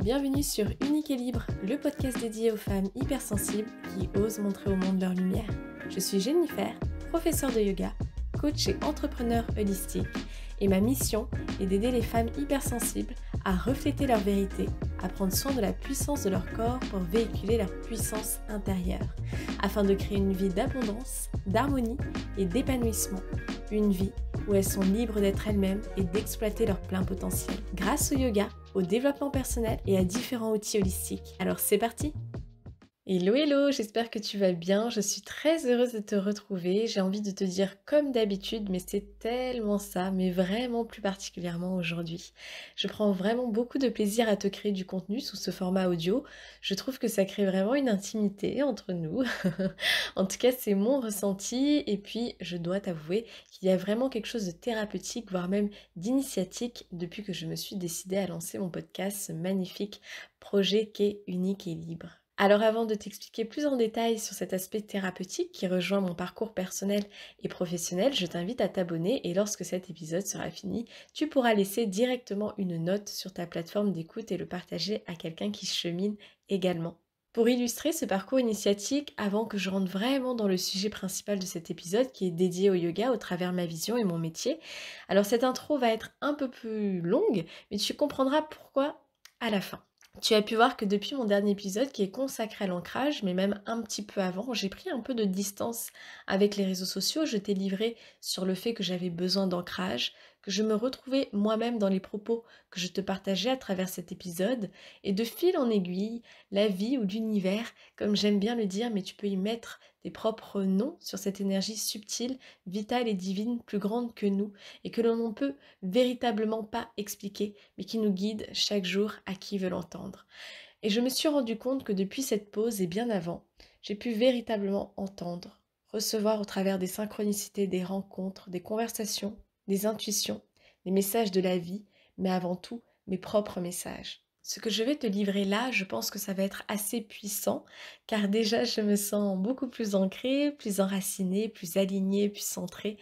bienvenue sur Unique et Libre, le podcast dédié aux femmes hypersensibles qui osent montrer au monde leur lumière. Je suis Jennifer, professeure de yoga, coach et entrepreneur holistique et ma mission est d'aider les femmes hypersensibles à refléter leur vérité, à prendre soin de la puissance de leur corps pour véhiculer leur puissance intérieure, afin de créer une vie d'abondance, d'harmonie et d'épanouissement. Une vie où elles sont libres d'être elles-mêmes et d'exploiter leur plein potentiel, grâce au yoga, au développement personnel et à différents outils holistiques. Alors c'est parti! Hello hello, j'espère que tu vas bien, je suis très heureuse de te retrouver, j'ai envie de te dire comme d'habitude, mais c'est tellement ça, mais vraiment plus particulièrement aujourd'hui. Je prends vraiment beaucoup de plaisir à te créer du contenu sous ce format audio, je trouve que ça crée vraiment une intimité entre nous, en tout cas c'est mon ressenti, et puis je dois t'avouer qu'il y a vraiment quelque chose de thérapeutique, voire même d'initiatique, depuis que je me suis décidée à lancer mon podcast, ce magnifique projet qu'est Unique et Libre. Alors avant de t'expliquer plus en détail sur cet aspect thérapeutique qui rejoint mon parcours personnel et professionnel, je t'invite à t'abonner et lorsque cet épisode sera fini, tu pourras laisser directement une note sur ta plateforme d'écoute et le partager à quelqu'un qui chemine également. Pour illustrer ce parcours initiatique, avant que je rentre vraiment dans le sujet principal de cet épisode qui est dédié au yoga au travers ma vision et mon métier, alors cette intro va être un peu plus longue, mais tu comprendras pourquoi à la fin. Tu as pu voir que depuis mon dernier épisode qui est consacré à l'ancrage, mais même un petit peu avant, j'ai pris un peu de distance avec les réseaux sociaux. Je t'ai livré sur le fait que j'avais besoin d'ancrage, que je me retrouvais moi-même dans les propos que je te partageais à travers cet épisode. Et de fil en aiguille, la vie ou l'univers, comme j'aime bien le dire, mais tu peux y mettre tes propres noms sur cette énergie subtile, vitale et divine, plus grande que nous, et que l'on ne peut véritablement pas expliquer, mais qui nous guide chaque jour à qui veut l'entendre. Et je me suis rendu compte que depuis cette pause et bien avant, j'ai pu véritablement entendre, recevoir au travers des synchronicités, des rencontres, des conversations, des intuitions, des messages de la vie, mais avant tout mes propres messages. Ce que je vais te livrer là, je pense que ça va être assez puissant, car déjà je me sens beaucoup plus ancrée, plus enracinée, plus alignée, plus centrée.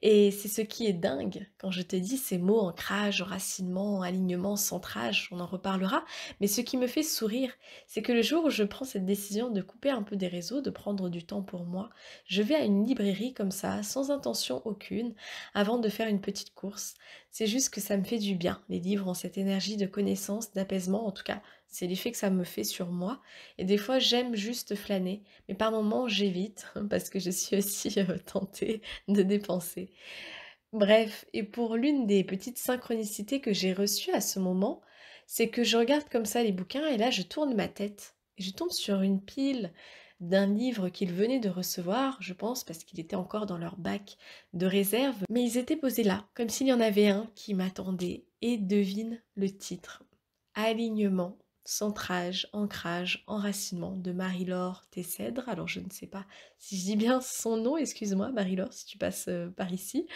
Et c'est ce qui est dingue quand je te dis ces mots ancrage, enracinement, alignement, centrage, on en reparlera. Mais ce qui me fait sourire, c'est que le jour où je prends cette décision de couper un peu des réseaux, de prendre du temps pour moi, je vais à une librairie comme ça, sans intention aucune, avant de faire une petite course. C'est juste que ça me fait du bien. Les livres ont cette énergie de connaissance, d'apaisement, en tout cas, c'est l'effet que ça me fait sur moi. Et des fois, j'aime juste flâner, mais par moments, j'évite, parce que je suis aussi tentée de dépenser. Bref, et pour l'une des petites synchronicités que j'ai reçues à ce moment, c'est que je regarde comme ça les bouquins et là je tourne ma tête et je tombe sur une pile d'un livre qu'ils venaient de recevoir, je pense parce qu'il était encore dans leur bac de réserve, mais ils étaient posés là, comme s'il y en avait un qui m'attendait et devine le titre. Alignement, centrage, ancrage, enracinement de Marie-Laure Tessèdre. Alors je ne sais pas si je dis bien son nom, excuse-moi Marie-Laure si tu passes par ici.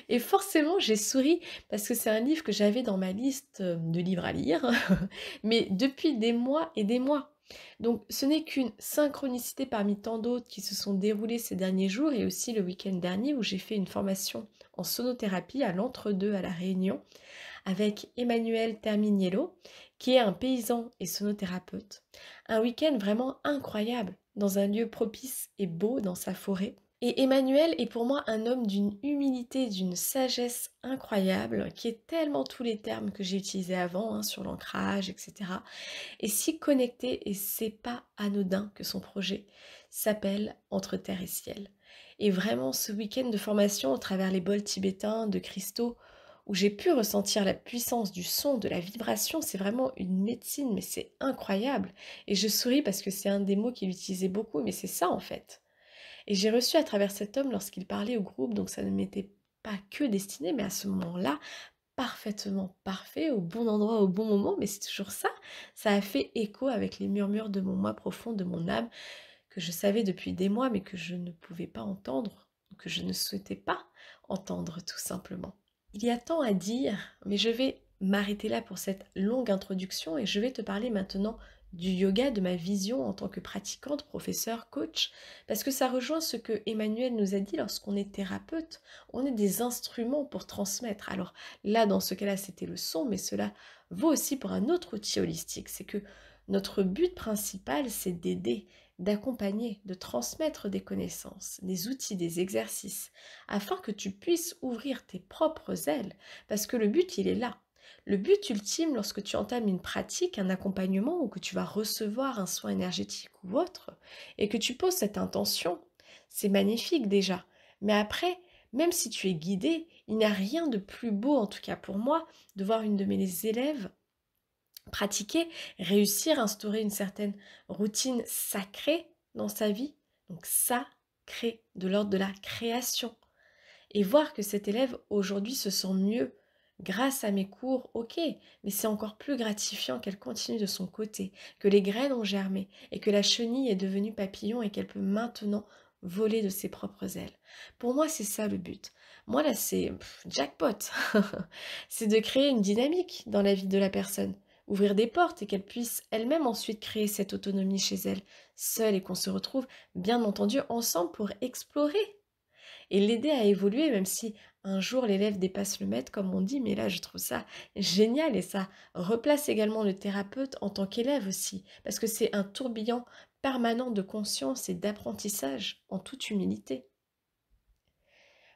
Et forcément j'ai souri parce que c'est un livre que j'avais dans ma liste de livres à lire, mais depuis des mois et des mois. Donc ce n'est qu'une synchronicité parmi tant d'autres qui se sont déroulées ces derniers jours et aussi le week-end dernier où j'ai fait une formation en sonothérapie à l'Entre-deux à La Réunion avec Emmanuel Terminiello, qui est un paysan et sonothérapeute. Un week-end vraiment incroyable, dans un lieu propice et beau dans sa forêt. Et Emmanuel est pour moi un homme d'une humilité, d'une sagesse incroyable, qui est tellement tous les termes que j'ai utilisés avant, sur l'ancrage, etc. Et si connecté, et c'est pas anodin que son projet s'appelle Entre terre et ciel. Et vraiment, ce week-end de formation au travers les bols tibétains de cristaux, où j'ai pu ressentir la puissance du son, de la vibration, c'est vraiment une médecine, mais c'est incroyable. Et je souris parce que c'est un des mots qu'il utilisait beaucoup, mais c'est ça en fait. Et j'ai reçu à travers cet homme lorsqu'il parlait au groupe, donc ça ne m'était pas que destiné, mais à ce moment-là, parfaitement parfait, au bon endroit, au bon moment, mais c'est toujours ça. Ça a fait écho avec les murmures de mon moi profond, de mon âme, que je savais depuis des mois, mais que je ne pouvais pas entendre, ou que je ne souhaitais pas entendre tout simplement. Il y a tant à dire, mais je vais m'arrêter là pour cette longue introduction et je vais te parler maintenant du yoga, de ma vision en tant que pratiquante, professeure, coach, parce que ça rejoint ce que Emmanuel nous a dit lorsqu'on est thérapeute, on est des instruments pour transmettre. Alors là, dans ce cas-là, c'était le son, mais cela vaut aussi pour un autre outil holistique, c'est que notre but principal, c'est d'aider, d'accompagner, de transmettre des connaissances, des outils, des exercices, afin que tu puisses ouvrir tes propres ailes, parce que le but, il est là. Le but ultime lorsque tu entames une pratique, un accompagnement ou que tu vas recevoir un soin énergétique ou autre, et que tu poses cette intention, c'est magnifique déjà. Mais après, même si tu es guidé, il n'y a rien de plus beau, en tout cas pour moi, de voir une de mes élèves pratiquer, réussir à instaurer une certaine routine sacrée dans sa vie, donc sacrée, de l'ordre de la création, et voir que cet élève aujourd'hui se sent mieux grâce à mes cours, ok, mais c'est encore plus gratifiant qu'elle continue de son côté, que les graines ont germé et que la chenille est devenue papillon et qu'elle peut maintenant voler de ses propres ailes. Pour moi, c'est ça le but. Moi, là, c'est jackpot. C'est de créer une dynamique dans la vie de la personne, ouvrir des portes et qu'elle puisse elle-même ensuite créer cette autonomie chez elle, seule, et qu'on se retrouve bien entendu ensemble pour explorer et l'aider à évoluer, même si un jour l'élève dépasse le maître, comme on dit, mais là je trouve ça génial et ça replace également le thérapeute en tant qu'élève aussi, parce que c'est un tourbillon permanent de conscience et d'apprentissage en toute humilité.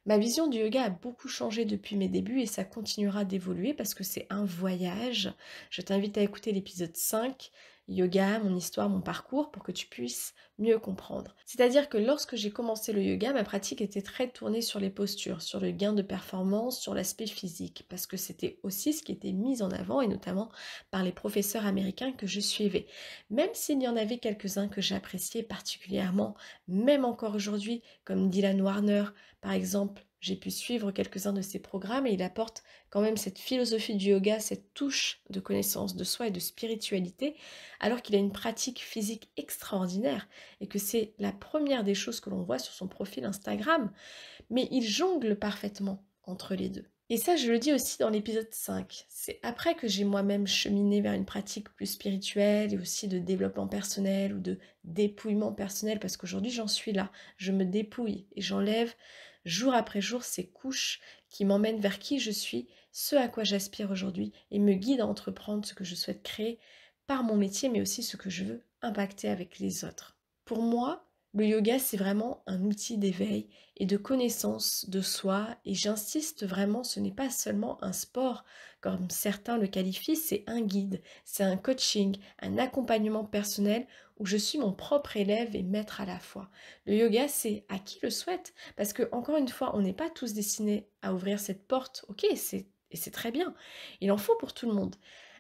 Ma vision du yoga a beaucoup changé depuis mes débuts et ça continuera d'évoluer parce que c'est un voyage. Je t'invite à écouter l'épisode 5, Yoga, mon histoire, mon parcours, pour que tu puisses mieux comprendre. C'est-à-dire que lorsque j'ai commencé le yoga, ma pratique était très tournée sur les postures, sur le gain de performance, sur l'aspect physique, parce que c'était aussi ce qui était mis en avant, et notamment par les professeurs américains que je suivais. Même s'il y en avait quelques-uns que j'appréciais particulièrement, même encore aujourd'hui, comme Dylan Warner, par exemple, j'ai pu suivre quelques-uns de ses programmes et il apporte quand même cette philosophie du yoga, cette touche de connaissance de soi et de spiritualité, alors qu'il a une pratique physique extraordinaire et que c'est la première des choses que l'on voit sur son profil Instagram. Mais il jongle parfaitement entre les deux. Et ça, je le dis aussi dans l'épisode 5. C'est après que j'ai moi-même cheminé vers une pratique plus spirituelle et aussi de développement personnel ou de dépouillement personnel, parce qu'aujourd'hui j'en suis là. Je me dépouille et j'enlève jour après jour ces couches qui m'emmènent vers qui je suis, ce à quoi j'aspire aujourd'hui et me guident à entreprendre ce que je souhaite créer par mon métier, mais aussi ce que je veux impacter avec les autres. Pour moi, le yoga, c'est vraiment un outil d'éveil et de connaissance de soi, et j'insiste vraiment, ce n'est pas seulement un sport, comme certains le qualifient, c'est un guide, c'est un coaching, un accompagnement personnel où je suis mon propre élève et maître à la fois. Le yoga, c'est à qui le souhaite, parce que encore une fois, on n'est pas tous destinés à ouvrir cette porte, ok, et c'est très bien, il en faut pour tout le monde.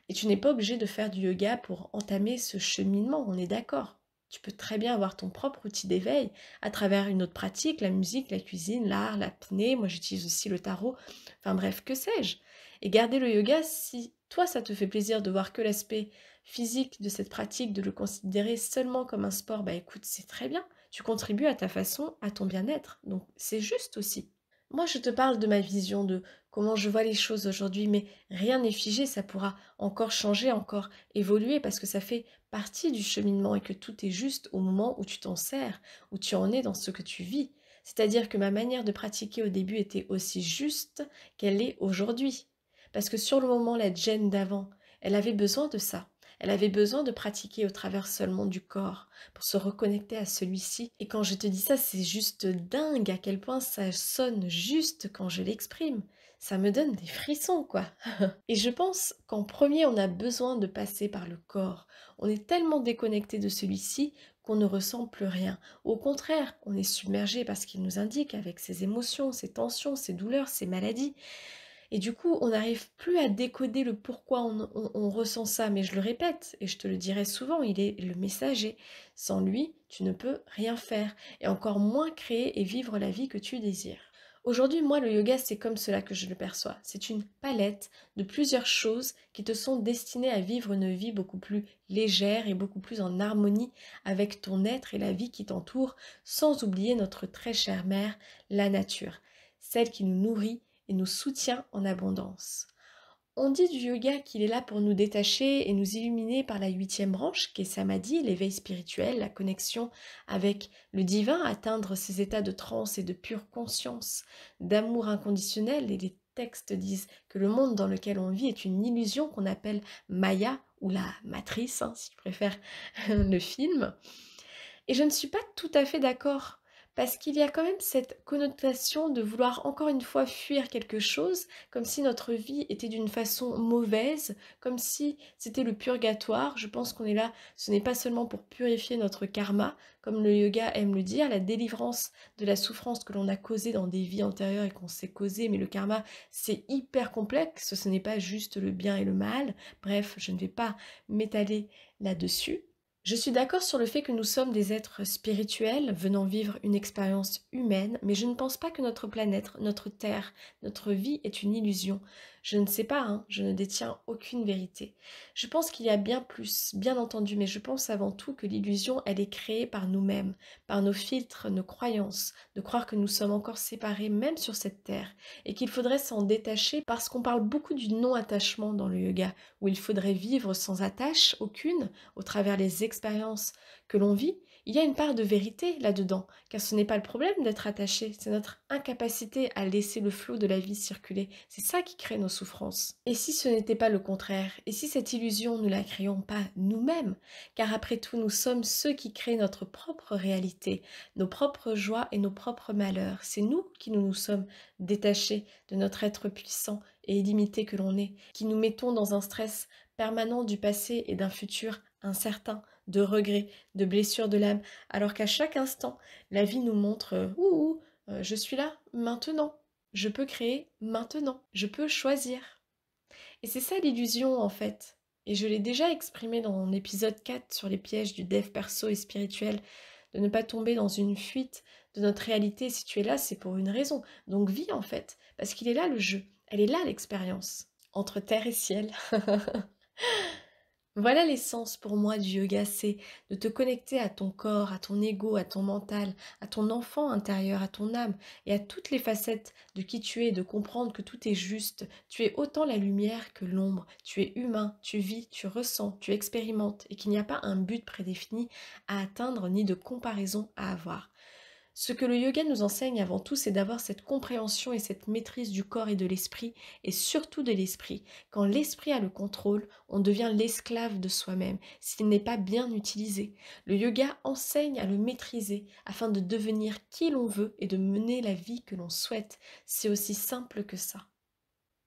Et tu n'es pas obligé de faire du yoga pour entamer ce cheminement, on est d'accord. Tu peux très bien avoir ton propre outil d'éveil à travers une autre pratique, la musique, la cuisine, l'art, l'apnée. Moi, j'utilise aussi le tarot. Enfin bref, que sais-je? Et garder le yoga, si toi, ça te fait plaisir de voir que l'aspect physique de cette pratique, de le considérer seulement comme un sport, bah écoute, c'est très bien. Tu contribues à ta façon, à ton bien-être. Donc, c'est juste aussi. Moi, je te parle de ma vision, de comment je vois les choses aujourd'hui, mais rien n'est figé, ça pourra encore changer, encore évoluer, parce que ça fait partie du cheminement et que tout est juste au moment où tu t'en sers, où tu en es dans ce que tu vis. C'est-à-dire que ma manière de pratiquer au début était aussi juste qu'elle est aujourd'hui. Parce que sur le moment, la Jen d'avant, elle avait besoin de ça. Elle avait besoin de pratiquer au travers seulement du corps pour se reconnecter à celui-ci. Et quand je te dis ça, c'est juste dingue à quel point ça sonne juste quand je l'exprime. Ça me donne des frissons, quoi. Et je pense qu'en premier, on a besoin de passer par le corps. On est tellement déconnecté de celui-ci qu'on ne ressent plus rien. Au contraire, on est submergé par ce qu'il nous indique avec ses émotions, ses tensions, ses douleurs, ses maladies. Et du coup, on n'arrive plus à décoder le pourquoi on ressent ça. Mais je le répète, et je te le dirai souvent, il est le messager. Sans lui, tu ne peux rien faire, et encore moins créer et vivre la vie que tu désires. Aujourd'hui, moi, le yoga, c'est comme cela que je le perçois. C'est une palette de plusieurs choses qui te sont destinées à vivre une vie beaucoup plus légère et beaucoup plus en harmonie avec ton être et la vie qui t'entoure, sans oublier notre très chère mère, la nature, celle qui nous nourrit et nous soutient en abondance. On dit du yoga qu'il est là pour nous détacher et nous illuminer par la huitième branche, qui est Samadhi, l'éveil spirituel, la connexion avec le divin, atteindre ces états de transe et de pure conscience, d'amour inconditionnel. Et les textes disent que le monde dans lequel on vit est une illusion qu'on appelle Maya ou la matrice, hein, si tu préfères le film. Et je ne suis pas tout à fait d'accord, parce qu'il y a quand même cette connotation de vouloir encore une fois fuir quelque chose, comme si notre vie était d'une façon mauvaise, comme si c'était le purgatoire. Je pense qu'on est là, ce n'est pas seulement pour purifier notre karma, comme le yoga aime le dire, la délivrance de la souffrance que l'on a causée dans des vies antérieures et qu'on s'est causée, mais le karma, c'est hyper complexe, ce n'est pas juste le bien et le mal. Bref, je ne vais pas m'étaler là-dessus. Je suis d'accord sur le fait que nous sommes des êtres spirituels venant vivre une expérience humaine, mais je ne pense pas que notre planète, notre Terre, notre vie est une illusion. Je ne sais pas, hein, je ne détiens aucune vérité. Je pense qu'il y a bien plus, bien entendu, mais je pense avant tout que l'illusion, elle est créée par nous-mêmes, par nos filtres, nos croyances, de croire que nous sommes encore séparés même sur cette Terre, et qu'il faudrait s'en détacher parce qu'on parle beaucoup du non-attachement dans le yoga, où il faudrait vivre sans attache aucune, au travers les expériences que l'on vit. Il y a une part de vérité là-dedans, car ce n'est pas le problème d'être attaché, c'est notre incapacité à laisser le flot de la vie circuler. C'est ça qui crée nos souffrances. Et si ce n'était pas le contraire, et si cette illusion ne la créons pas nous-mêmes, car après tout nous sommes ceux qui créent notre propre réalité, nos propres joies et nos propres malheurs. C'est nous qui nous sommes détachés de notre être puissant et illimité que l'on est, qui nous mettons dans un stress permanent du passé et d'un futur incertain, de regrets, de blessures de l'âme, alors qu'à chaque instant, la vie nous montre je suis là maintenant, je peux créer maintenant, je peux choisir. Et c'est ça l'illusion en fait. Et je l'ai déjà exprimé dans mon épisode 4 sur les pièges du dev perso et spirituel, de ne pas tomber dans une fuite de notre réalité. Si tu es là, c'est pour une raison. Donc vis en fait, parce qu'il est là le jeu, elle est là l'expérience, entre terre et ciel. Voilà l'essence pour moi du yoga, c'est de te connecter à ton corps, à ton ego, à ton mental, à ton enfant intérieur, à ton âme et à toutes les facettes de qui tu es, de comprendre que tout est juste. Tu es autant la lumière que l'ombre, tu es humain, tu vis, tu ressens, tu expérimentes et qu'il n'y a pas un but prédéfini à atteindre ni de comparaison à avoir. Ce que le yoga nous enseigne avant tout, c'est d'avoir cette compréhension et cette maîtrise du corps et de l'esprit, et surtout de l'esprit. Quand l'esprit a le contrôle, on devient l'esclave de soi-même, s'il n'est pas bien utilisé. Le yoga enseigne à le maîtriser, afin de devenir qui l'on veut et de mener la vie que l'on souhaite. C'est aussi simple que ça.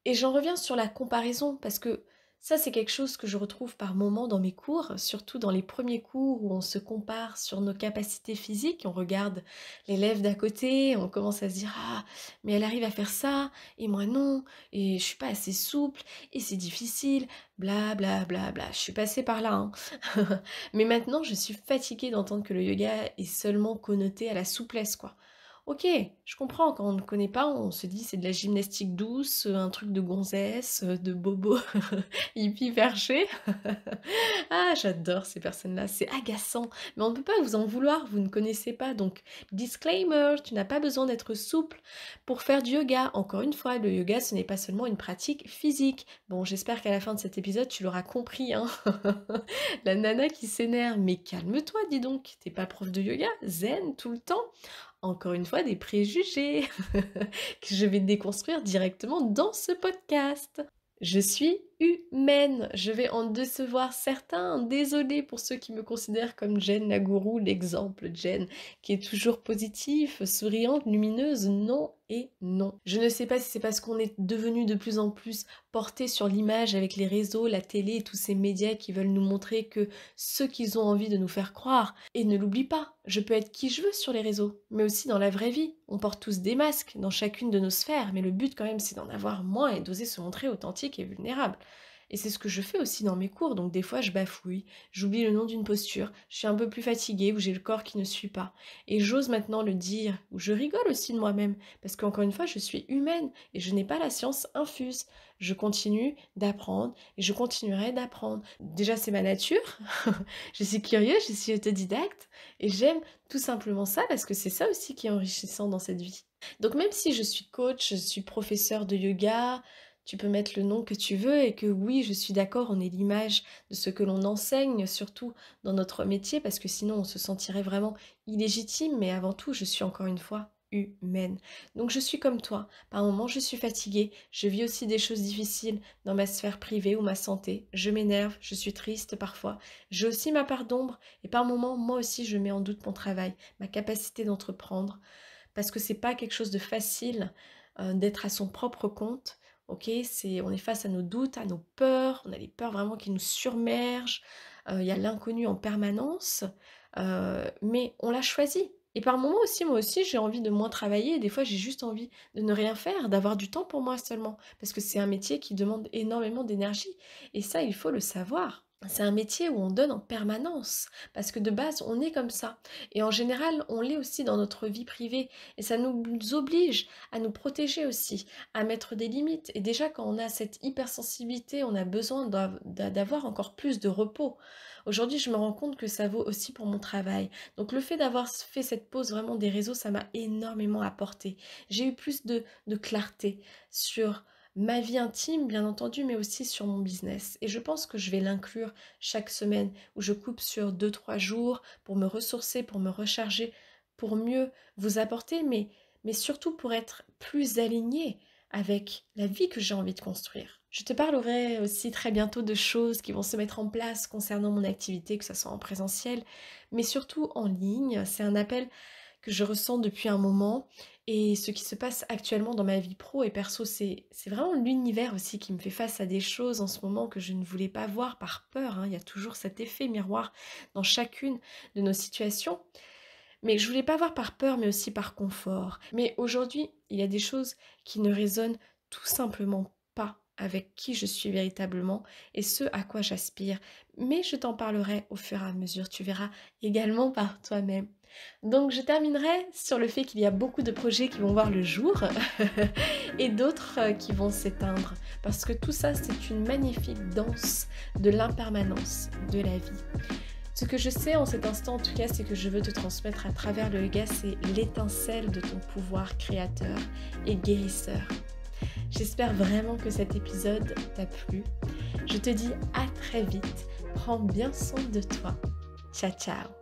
Et j'en reviens sur la comparaison, parce que ça, c'est quelque chose que je retrouve par moments dans mes cours, surtout dans les premiers cours où on se compare sur nos capacités physiques, on regarde l'élève d'à côté, on commence à se dire «Ah, mais elle arrive à faire ça, et moi non, et je suis pas assez souple, et c'est difficile, bla bla bla bla». Je suis passée par là, hein. Mais maintenant, je suis fatiguée d'entendre que le yoga est seulement connoté à la souplesse, quoi. OK, je comprends, quand on ne connaît pas, on se dit c'est de la gymnastique douce, un truc de gonzesse, de bobo hippie perché. Ah, j'adore ces personnes-là, c'est agaçant, mais on ne peut pas vous en vouloir, vous ne connaissez pas. Donc, disclaimer, tu n'as pas besoin d'être souple pour faire du yoga. Encore une fois, le yoga, ce n'est pas seulement une pratique physique. Bon, j'espère qu'à la fin de cet épisode, tu l'auras compris, hein. La nana qui s'énerve, mais calme-toi, dis donc, t'es pas prof de yoga, zen tout le temps. Encore une fois, des préjugés que je vais déconstruire directement dans ce podcast. Je suis humaine, je vais en décevoir certains, désolée pour ceux qui me considèrent comme Jen la gourou, l'exemple Jen, qui est toujours positive, souriante, lumineuse, non et non. Je ne sais pas si c'est parce qu'on est devenu de plus en plus porté sur l'image avec les réseaux, la télé et tous ces médias qui veulent nous montrer que ce qu'ils ont envie de nous faire croire. Et ne l'oublie pas, je peux être qui je veux sur les réseaux, mais aussi dans la vraie vie. On porte tous des masques dans chacune de nos sphères, mais le but quand même c'est d'en avoir moins et d'oser se montrer authentique et vulnérable. Et c'est ce que je fais aussi dans mes cours, donc des fois je bafouille, j'oublie le nom d'une posture, je suis un peu plus fatiguée ou j'ai le corps qui ne suit pas. Et j'ose maintenant le dire, ou je rigole aussi de moi-même, parce qu'encore une fois je suis humaine et je n'ai pas la science infuse. Je continue d'apprendre et je continuerai d'apprendre. Déjà c'est ma nature, je suis curieuse, je suis autodidacte et j'aime tout simplement ça parce que c'est ça aussi qui est enrichissant dans cette vie. Donc même si je suis coach, je suis professeur de yoga, tu peux mettre le nom que tu veux et que oui, je suis d'accord, on est l'image de ce que l'on enseigne, surtout dans notre métier, parce que sinon on se sentirait vraiment illégitime, mais avant tout, je suis encore une fois humaine. Donc je suis comme toi, par moments je suis fatiguée, je vis aussi des choses difficiles dans ma sphère privée ou ma santé, je m'énerve, je suis triste parfois, j'ai aussi ma part d'ombre et par moments moi aussi je mets en doute mon travail, ma capacité d'entreprendre, parce que c'est pas quelque chose de facile d'être à son propre compte. Ok, on est face à nos doutes, à nos peurs, on a les peurs vraiment qui nous surmergent, il y a l'inconnu en permanence, mais on l'a choisi. Et par moments aussi, moi aussi, j'ai envie de moins travailler, et des fois j'ai juste envie de ne rien faire, d'avoir du temps pour moi seulement, parce que c'est un métier qui demande énormément d'énergie, et ça, il faut le savoir. C'est un métier où on donne en permanence, parce que de base, on est comme ça. Et en général, on l'est aussi dans notre vie privée, et ça nous oblige à nous protéger aussi, à mettre des limites. Et déjà, quand on a cette hypersensibilité, on a besoin d'avoir encore plus de repos. Aujourd'hui, je me rends compte que ça vaut aussi pour mon travail. Donc le fait d'avoir fait cette pause vraiment des réseaux, ça m'a énormément apporté. J'ai eu plus de clarté sur ma vie intime, bien entendu, mais aussi sur mon business. Et je pense que je vais l'inclure chaque semaine, où je coupe sur 2-3 jours pour me ressourcer, pour me recharger, pour mieux vous apporter, mais surtout pour être plus alignée avec la vie que j'ai envie de construire. Je te parlerai aussi très bientôt de choses qui vont se mettre en place concernant mon activité, que ce soit en présentiel, mais surtout en ligne. C'est un appel que je ressens depuis un moment et ce qui se passe actuellement dans ma vie pro et perso, c'est vraiment l'univers aussi qui me fait face à des choses en ce moment que je ne voulais pas voir par peur, hein. Il y a toujours cet effet miroir dans chacune de nos situations. Mais je voulais pas voir par peur, mais aussi par confort. Mais aujourd'hui, il y a des choses qui ne résonnent tout simplement pas avec qui je suis véritablement et ce à quoi j'aspire. Mais je t'en parlerai au fur et à mesure, tu verras également par toi-même. Donc je terminerai sur le fait qu'il y a beaucoup de projets qui vont voir le jour et d'autres qui vont s'éteindre. Parce que tout ça, c'est une magnifique danse de l'impermanence de la vie. Ce que je sais en cet instant en tout cas, c'est que je veux te transmettre à travers le yoga, c'est l'étincelle de ton pouvoir créateur et guérisseur. J'espère vraiment que cet épisode t'a plu. Je te dis à très vite. Prends bien soin de toi. Ciao, ciao.